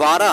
12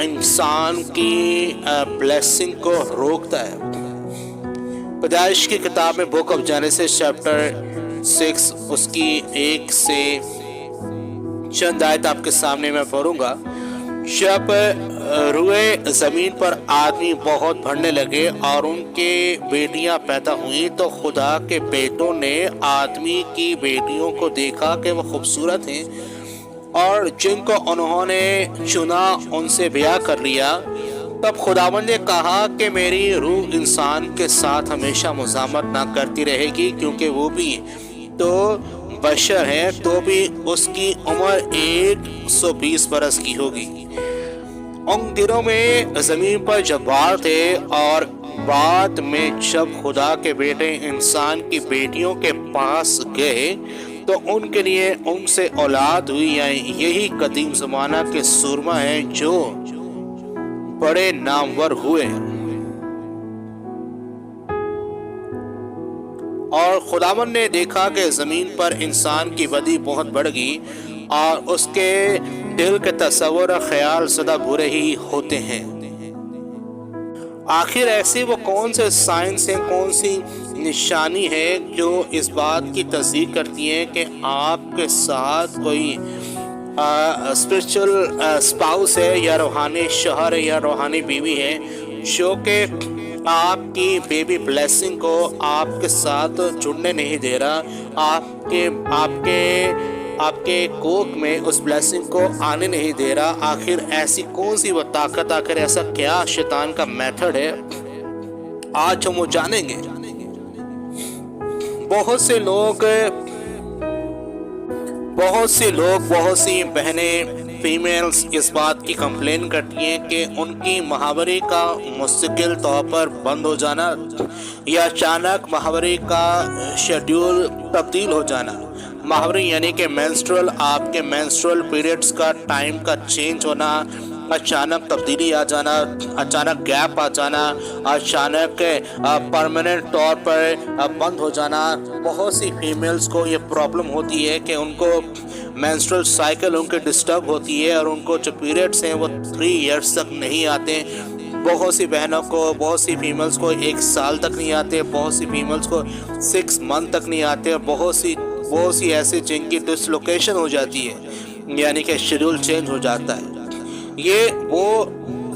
انسان کی بلیسنگ کو روکتا ہے۔ پیدائش کی کتاب میں بک آف جینیسس چیپٹر 6 اس کی 1 سے چند آیت آپ کے سامنے میں پڑھوں گا۔ جب روئے زمین پر آدمی بہت بڑھنے لگے اور ان کے بیٹیاں پیدا ہوئیں تو خدا کے بیٹوں نے آدمی کی بیٹیوں کو دیکھا کہ وہ خوبصورت ہیں، اور جن کو انہوں نے چنا ان سے بیاہ کر لیا۔ تب خداوند نے کہا کہ میری روح انسان کے ساتھ ہمیشہ مزاحمت نہ کرتی رہے گی، کیونکہ وہ بھی تو بشر ہے، تو بھی اس کی عمر 120 برس کی ہوگی۔ ان دنوں میں زمین پر جبار تھے، اور بعد میں جب خدا کے بیٹے انسان کی بیٹیوں کے پاس گئے تو ان کے لیے ان سے اولاد ہوئی، یعنی یہی قدیم زمانہ کے سورما ہیں جو بڑے نامور ہوئے۔ اور خداوند نے دیکھا کہ زمین پر انسان کی بدی بہت بڑھ گئی، اور اس کے دل کے تصور اور خیال سدا برے ہی ہوتے ہیں۔ آخر ایسی وہ کون سے سائنس ہیں، کون سی نشانی ہے جو اس بات کی تصدیق کرتی ہے کہ آپ کے ساتھ کوئی اسپرچل اسپاؤس ہے، یا روحانی شوہر ہے، یا روحانی بیوی ہے، جو کہ آپ کی بیبی بلیسنگ کو آپ کے ساتھ جڑنے نہیں دے رہا، آپ کے کوک میں اس بلیسنگ کو آنے نہیں دے رہا۔ آخر ایسی کون سی وہ طاقت، آخر ایسا کیا شیطان کا میتھڈ ہے، آج ہم وہ جانیں گے۔ بہت سے لوگ، بہت سی بہنیں فیمیلز اس بات کی کمپلین کرتی ہیں کہ ان کی ماہواری کا مستقل طور پر بند ہو جانا، یا اچانک ماہواری کا شیڈیول تبدیل ہو جانا۔ ماہواری یعنی کہ مینسٹرل، آپ کے مینسٹرل پیریڈز کا ٹائم کا چینج ہونا، اچانک تبدیلی آ جانا، اچانک گیپ آ جانا، اچانک پرماننٹ طور پر بند ہو جانا۔ بہت سی فیمیلز کو یہ پرابلم ہوتی ہے کہ ان کو مینسٹرل سائیکل ان کے ڈسٹرب ہوتی ہے، اور ان کو جو پیریڈز ہیں وہ 3 ایئرس تک نہیں آتے۔ بہت سی بہنوں کو، بہت سی فیمیلز کو 1 سال تک نہیں آتے، بہت سی فیمیلز کو 6 منتھ تک نہیں آتے، اور بہت سی ایسے جن کی ڈسلوکیشن ہو جاتی ہے، یعنی کہ شیڈول چینج ہو جاتا ہے۔ یہ وہ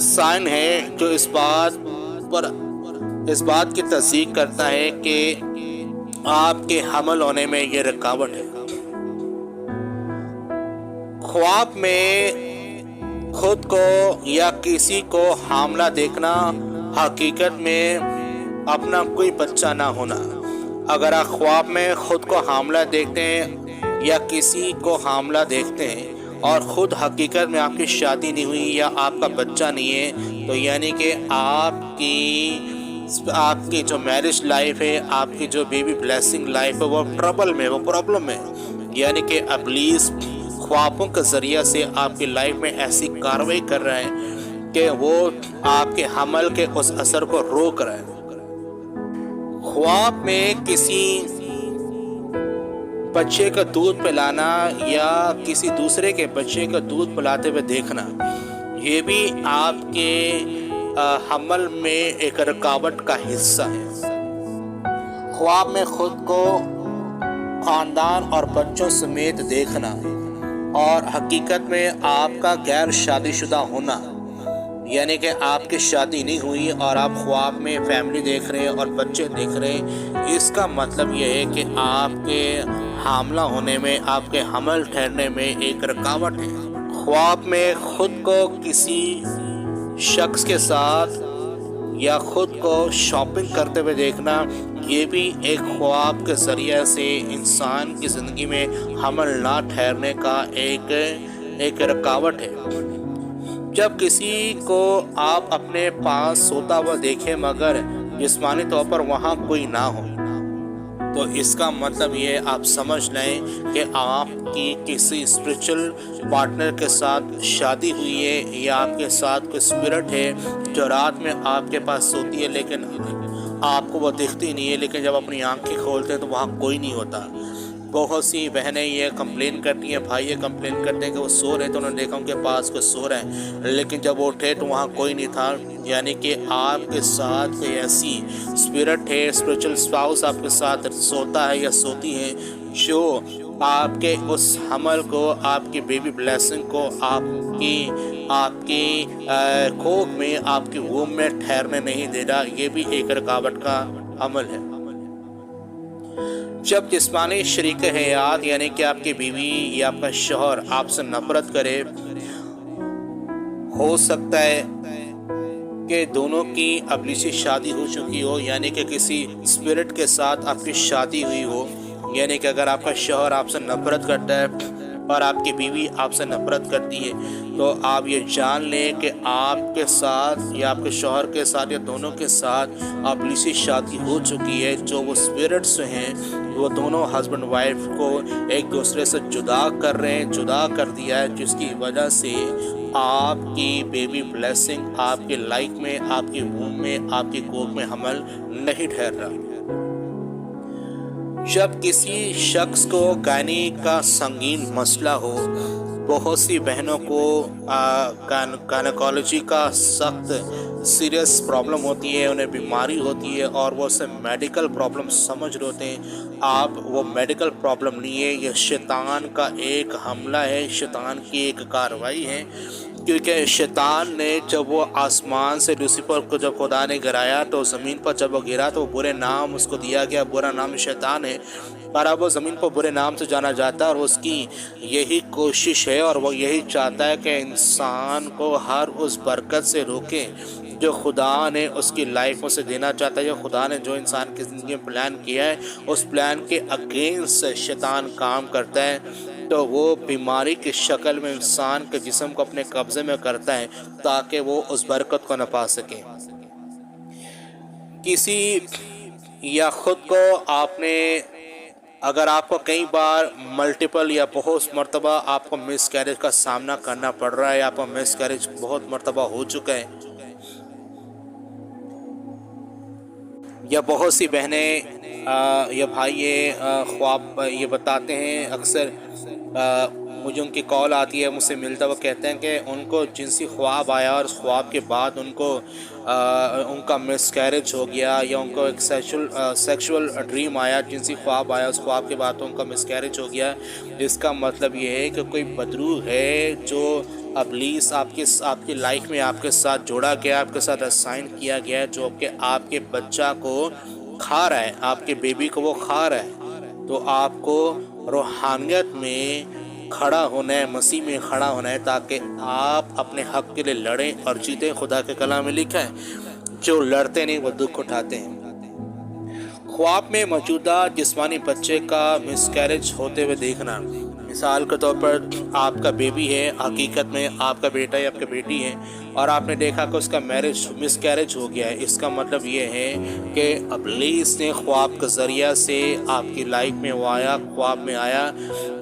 سائن ہے جو اس بات کی تصدیق کرتا ہے کہ آپ کے حمل ہونے میں یہ رکاوٹ ہے۔ خواب میں خود کو یا کسی کو حاملہ دیکھنا، حقیقت میں اپنا کوئی بچہ نہ ہونا۔ اگر آپ خواب میں خود کو حاملہ دیکھتے ہیں یا کسی کو حاملہ دیکھتے ہیں اور خود حقیقت میں آپ کی شادی نہیں ہوئی یا آپ کا بچہ نہیں ہے، تو یعنی کہ آپ کی جو میرج لائف ہے، آپ کی جو بیبی بلیسنگ لائف ہے، وہ ٹربل میں، وہ پرابلم میں، یعنی کہ ابلیس خوابوں کے ذریعہ سے آپ کی لائف میں ایسی کارروائی کر رہا ہے کہ وہ آپ کے حمل کے اس اثر کو روک رہا ہے۔ خواب میں کسی بچے کا دودھ پلانا یا کسی دوسرے کے بچے کا دودھ پلاتے ہوئے دیکھنا، یہ بھی آپ کے حمل میں ایک رکاوٹ کا حصہ ہے۔ خواب میں خود کو خاندان اور بچوں سمیت دیکھنا، اور حقیقت میں آپ کا غیر شادی شدہ ہونا، یعنی کہ آپ کی شادی نہیں ہوئی اور آپ خواب میں فیملی دیکھ رہے ہیں اور بچے دیکھ رہے ہیں، اس کا مطلب یہ ہے کہ آپ کے حاملہ ہونے میں، آپ کے حمل ٹھہرنے میں ایک رکاوٹ ہے۔ خواب میں خود کو کسی شخص کے ساتھ یا خود کو شاپنگ کرتے ہوئے دیکھنا، یہ بھی ایک خواب کے ذریعے سے انسان کی زندگی میں حمل نہ ٹھہرنے کا ایک رکاوٹ ہے۔ جب کسی کو آپ اپنے پاس سوتا ہوا دیکھیں مگر جسمانی طور پر وہاں کوئی نہ ہو، تو اس کا مطلب یہ آپ سمجھ لیں کہ آپ کی کسی اسپرچل پارٹنر کے ساتھ شادی ہوئی ہے، یا آپ کے ساتھ کوئی اسپرٹ ہے جو رات میں آپ کے پاس سوتی ہے لیکن آپ کو وہ دکھتی نہیں ہے، لیکن جب اپنی آنکھیں کھولتے ہیں تو وہاں کوئی نہیں ہوتا۔ بہت سی بہنیں یہ کمپلین کرتی ہیں، بھائی یہ کمپلین کرتے ہیں کہ وہ سو رہے تو انہوں نے دیکھا ان کے پاس کوئی سو رہا ہے، لیکن جب وہ اٹھے تو وہاں کوئی نہیں تھا. یعنی کہ آپ کے ساتھ کوئی ایسی اسپرٹ ہے، اسپریچول اسپاؤس آپ کے ساتھ سوتا ہے یا سوتی ہے جو آپ کے اس حمل کو، آپ کی بیبی بلیسنگ کو آپ کی کوکھ میں، آپ کی ووم میں ٹھہرنے نہیں دے رہا. یہ بھی ایک رکاوٹ کا عمل ہے. جب جسمانی شریک حیات یعنی کہ آپ کی بیوی یا آپ کا شوہر آپ سے نفرت کرے، ہو سکتا ہے کہ دونوں کی ابلیسی شادی ہو چکی ہو، یعنی کہ کسی اسپرٹ کے ساتھ آپ کی شادی ہوئی ہو. یعنی کہ اگر آپ کا شوہر آپ سے نفرت کرتا ہے اور آپ کی بیوی آپ سے نفرت کرتی ہے تو آپ یہ جان لیں کہ آپ کے ساتھ یا آپ کے شوہر کے ساتھ یا دونوں کے ساتھ ابلیسی شادی ہو چکی ہے. جو وہ اسپرٹس ہیں وہ دونوں ہسبینڈ وائف کو ایک دوسرے سے جدا کر رہے ہیں، جدا کر دیا ہے، جس کی وجہ سے آپ کی بیبی بلیسنگ آپ کے لائف میں، آپ کی ووم میں، آپ کی کوکھ میں حمل نہیں ٹھہر رہا. جب کسی شخص کو گائنی کا سنگین مسئلہ ہو، بہت سی بہنوں کو گائنیکالوجی کا سخت سیریس پرابلم ہوتی ہے، انہیں بیماری ہوتی ہے اور وہ اسے میڈیکل پرابلم سمجھ رہے ہوتے ہیں. آپ وہ میڈیکل پرابلم نہیں ہے، یہ شیطان کا ایک حملہ ہے، شیطان کی ایک کارروائی ہے. کیونکہ شیطان نے جب وہ آسمان سے لوسیفر کو جب خدا نے گرایا تو زمین پر جب وہ گرا تو برے نام اس کو دیا گیا، برا نام شیطان ہے. اور اب وہ زمین پر برے نام سے جانا جاتا ہے اور اس کی یہی کوشش ہے اور وہ یہی چاہتا ہے کہ انسان کو ہر اس برکت سے روکے جو خدا نے اس کی لائف میں سے دینا چاہتا ہے. جو خدا نے جو انسان کی زندگی میں پلان کیا ہے اس پلان کے اگینسٹ شیطان کام کرتا ہے. تو وہ بیماری کی شکل میں انسان کے جسم کو اپنے قبضے میں کرتا ہے تاکہ وہ اس برکت کو نہ پا سکے. کسی یا خود کو اگر آپ کو کئی بار ملٹیپل یا بہت مرتبہ آپ کو مس کیریج کا سامنا کرنا پڑ رہا ہے، آپ کو مس کیریج بہت مرتبہ ہو چکا ہے، یا بہت سی بہنیں یا بھائی خواب یہ بتاتے ہیں، اکثر مجھے ان کی کال آتی ہے، مجھ سے ملتا، وہ کہتے ہیں کہ ان کو جنسی خواب آیا اور اس خواب کے بعد ان کا مس کیریج ہو گیا، یا ان کو ایک سیکشول ڈریم آیا، جنسی خواب آیا، اس خواب کے بعد ان کا مس کیریج ہو گیا. جس کا مطلب یہ ہے کہ کوئی بدروح ہے جو ابلیس آپ کی لائف میں آپ کے ساتھ جوڑا گیا، آپ کے ساتھ اسائن کیا گیا ہے، جو کہ آپ کے بچہ کو کھا رہا ہے، آپ کے بیبی کو وہ کھا رہا ہے. تو آپ کو روحانیت میں کھڑا ہونا ہے، مسیح میں کھڑا ہونا ہے تاکہ آپ اپنے حق کے لیے لڑیں اور جیتیں. خدا کے کلام میں لکھا ہے جو لڑتے نہیں وہ دکھ اٹھاتے ہیں. خواب میں موجودہ جسمانی بچے کا مس کیریج ہوتے ہوئے دیکھنا، مثال کے طور پر آپ کا بیبی ہے، حقیقت میں آپ کا بیٹا یا آپ کی بیٹی ہے اور آپ نے دیکھا کہ اس کا مس کیریج ہو گیا ہے. اس کا مطلب یہ ہے کہ ابلیس نے خواب کے ذریعہ سے آپ کی لائف میں وہ آیا، خواب میں آیا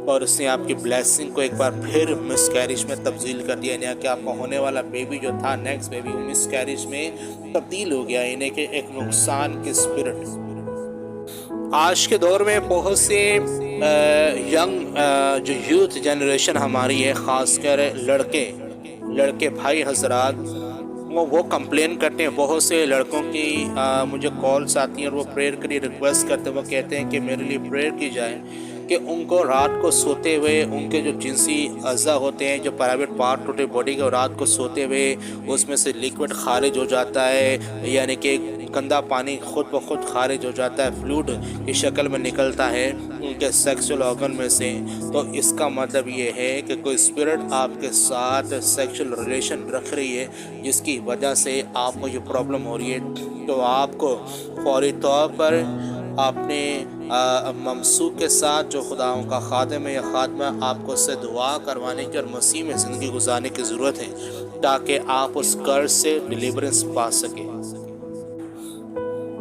اور اس نے آپ کی بلیسنگ کو ایک بار پھر مس کیریج میں تبدیل کر دیا. یعنی کہ آپ کا ہونے والا بیبی جو تھا، نیکسٹ بیبی، مس کیریج میں تبدیل ہو گیا، یعنی کہ ایک نقصان کی اسپرٹ. آج کے دور میں بہت سے ینگ جو یوتھ جنریشن ہماری ہے، خاص کر لڑکے بھائی حضرات، وہ کمپلین کرتے ہیں. بہت سے لڑکوں کی مجھے کالز آتی ہیں اور وہ پریئر کے لیے ریکویسٹ کرتے ہیں. وہ کہتے ہیں کہ میرے لیے پریئر کی جائے کہ ان کو رات کو سوتے ہوئے ان کے جو جنسی اعضاء ہوتے ہیں، جو پرائیویٹ پارٹ ہوتے ہیں باڈی کے، رات کو سوتے ہوئے اس میں سے لیکوڈ خارج ہو جاتا ہے، یعنی کہ گندا پانی خود بخود خارج ہو جاتا ہے، فلوڈ کی شکل میں نکلتا ہے ان کے سیکسول آرگن میں سے. تو اس کا مطلب یہ ہے کہ کوئی اسپرٹ آپ کے ساتھ سیکسول ریلیشن رکھ رہی ہے جس کی وجہ سے آپ کو یہ پرابلم ہو رہی ہے. تو آپ کو فوری طور پر اپنے ممسوک کے ساتھ جو خداؤں کا خادم ہے یا خادمہ، آپ کو اس سے دعا کروانے کی اور مسیح میں زندگی گزارنے کی ضرورت ہے تاکہ آپ اس قرض سے ڈیلیورنس پا سکیں.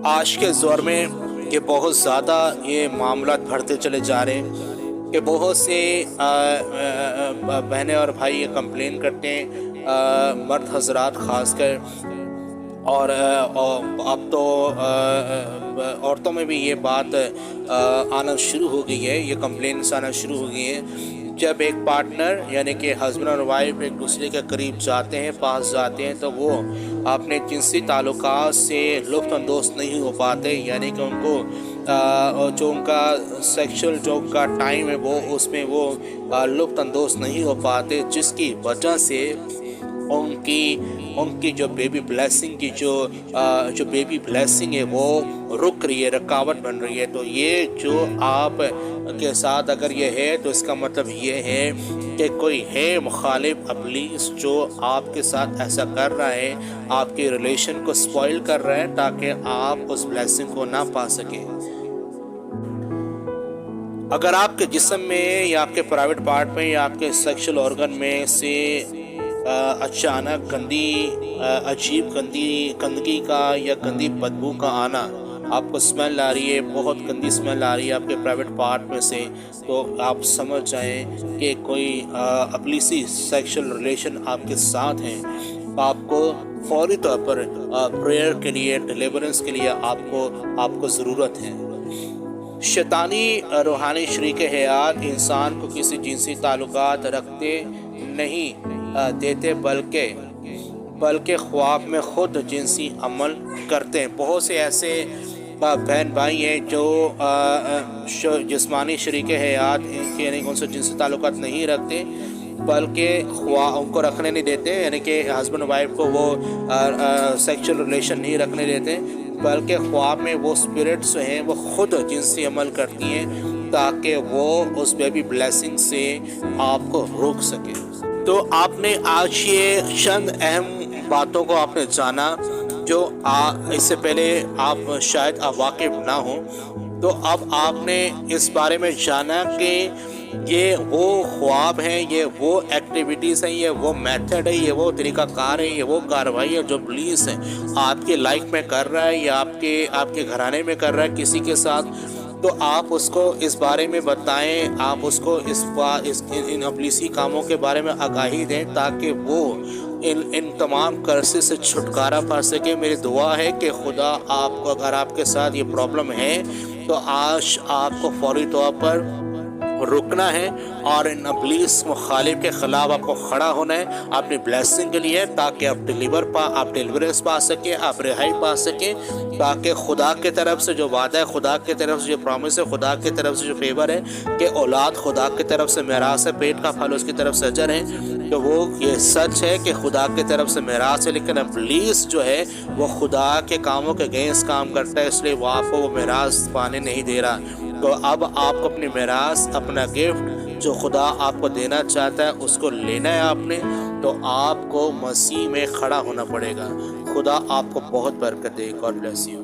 آج کے دور میں یہ بہت زیادہ یہ معاملات بڑھتے چلے جا رہے ہیں کہ بہت سے بہنیں اور بھائی یہ کمپلین کرتے ہیں، مرد حضرات خاص کر، اور اب تو عورتوں میں بھی یہ بات آنا شروع ہو گئی ہے، یہ کمپلینس آنا شروع ہو گئی ہیں، جب ایک پارٹنر یعنی کہ ہسبینڈ اور وائف ایک دوسرے کے قریب جاتے ہیں، پاس جاتے ہیں، تو وہ اپنے جنسی تعلقات سے لطف اندوز نہیں ہو پاتے، یعنی کہ ان کو جو ان کا سیکشل جو ان کا ٹائم ہے وہ اس میں وہ لطف اندوز نہیں ہو پاتے، جس کی وجہ سے ان کی جو بیبی بلیسنگ کی جو بیبی بلیسنگ ہے وہ رک رہی ہے، رکاوٹ بن رہی ہے۔ تو یہ جو آپ کے ساتھ اگر یہ ہے تو اس کا مطلب یہ ہے کہ کوئی ہے مخالف ابلیس جو آپ کے ساتھ ایسا کر رہا ہے، آپ کے ریلیشن کو سپوائل کر رہا ہے تاکہ آپ اس بلیسنگ کو نہ پا سکیں۔ اگر آپ کے جسم میں یا آپ کے پرائیویٹ پارٹ میں یا آپ کے سیکشل آرگن میں سے اچانک عجیب گندگی کا یا گندی بدبو کا آنا، آپ کو اسمیل آ رہی ہے، بہت گندی اسمیل آ رہی ہے آپ کے پرائیویٹ پارٹ میں سے، تو آپ سمجھ جائیں کہ کوئی ابلیسی سیکشل ریلیشن آپ کے ساتھ ہیں۔ آپ کو فوری طور پر پریئر کے لیے، ڈیلیورنس کے لیے آپ کو ضرورت ہے۔ شیطانی روحانی شریک حیات انسان کو کسی جنسی تعلقات رکھتے نہیں دیتے، بلکہ خواب میں خود جنسی عمل کرتے ہیں۔ بہت سے ایسے بہن بھائی ہیں جو جسمانی شریک حیات یعنی ان سے جنسی تعلقات نہیں رکھتے، بلکہ ان کو رکھنے نہیں دیتے، یعنی کہ ہسبینڈ وائف کو وہ سیکشل ریلیشن نہیں رکھنے دیتے، بلکہ خواب میں وہ اسپرٹس ہیں وہ خود جنسی عمل کرتی ہیں تاکہ وہ اس بیبی بلیسنگ سے آپ کو روک سکے۔ تو آپ نے آج یہ چند اہم باتوں کو آپ نے جانا جو اس سے پہلے آپ شاید واقف نہ ہوں، تو اب آپ نے اس بارے میں جانا کہ یہ وہ خواب ہیں، یہ وہ ایکٹیویٹیز ہیں، یہ وہ میتھڈ ہے، یہ وہ طریقہ کار ہے، یہ وہ کارروائی ہے جو ابلیس ہے آپ کی لائف میں کر رہا ہے یا آپ کے گھرانے میں کر رہا ہے کسی کے ساتھ۔ تو آپ اس کو اس بارے میں بتائیں، آپ اس کو ان ابلیسی کاموں کے بارے میں آگاہی دیں تاکہ وہ ان تمام کرسے سے چھٹکارا پا سکے۔ میری دعا ہے کہ خدا آپ کو، اگر آپ کے ساتھ یہ پرابلم ہے تو آج آپ کو فوری طور پر رکنا ہے اور ان ابلیس مخالف کے خلاف آپ کو کھڑا ہونا ہے اپنی بلیسنگ کے لیے، تاکہ آپ ڈیلیورنس پا سکیں، آپ رہائی پا سکیں، تاکہ خدا کی طرف سے جو وعدہ ہے، خدا کی طرف سے جو پرومس ہے، خدا کی طرف سے جو فیور ہے کہ اولاد خدا کی طرف سے میراث ہے، پیٹ کا پھل اس کی طرف سے اجر ہے، تو وہ یہ سچ ہے کہ خدا کی طرف سے میراث ہے، لیکن ابلیس جو ہے وہ خدا کے کاموں کے اگینسٹ کام کرتا ہے، اس لیے وہ آپ کو وہ میراث پانے نہیں دے رہا۔ تو اب آپ کو اپنی میراث، اپنا گفٹ جو خدا آپ کو دینا چاہتا ہے اس کو لینا ہے آپ نے، تو آپ کو مسیح میں کھڑا ہونا پڑے گا۔ خدا آپ کو بہت برکت دے۔ God bless you.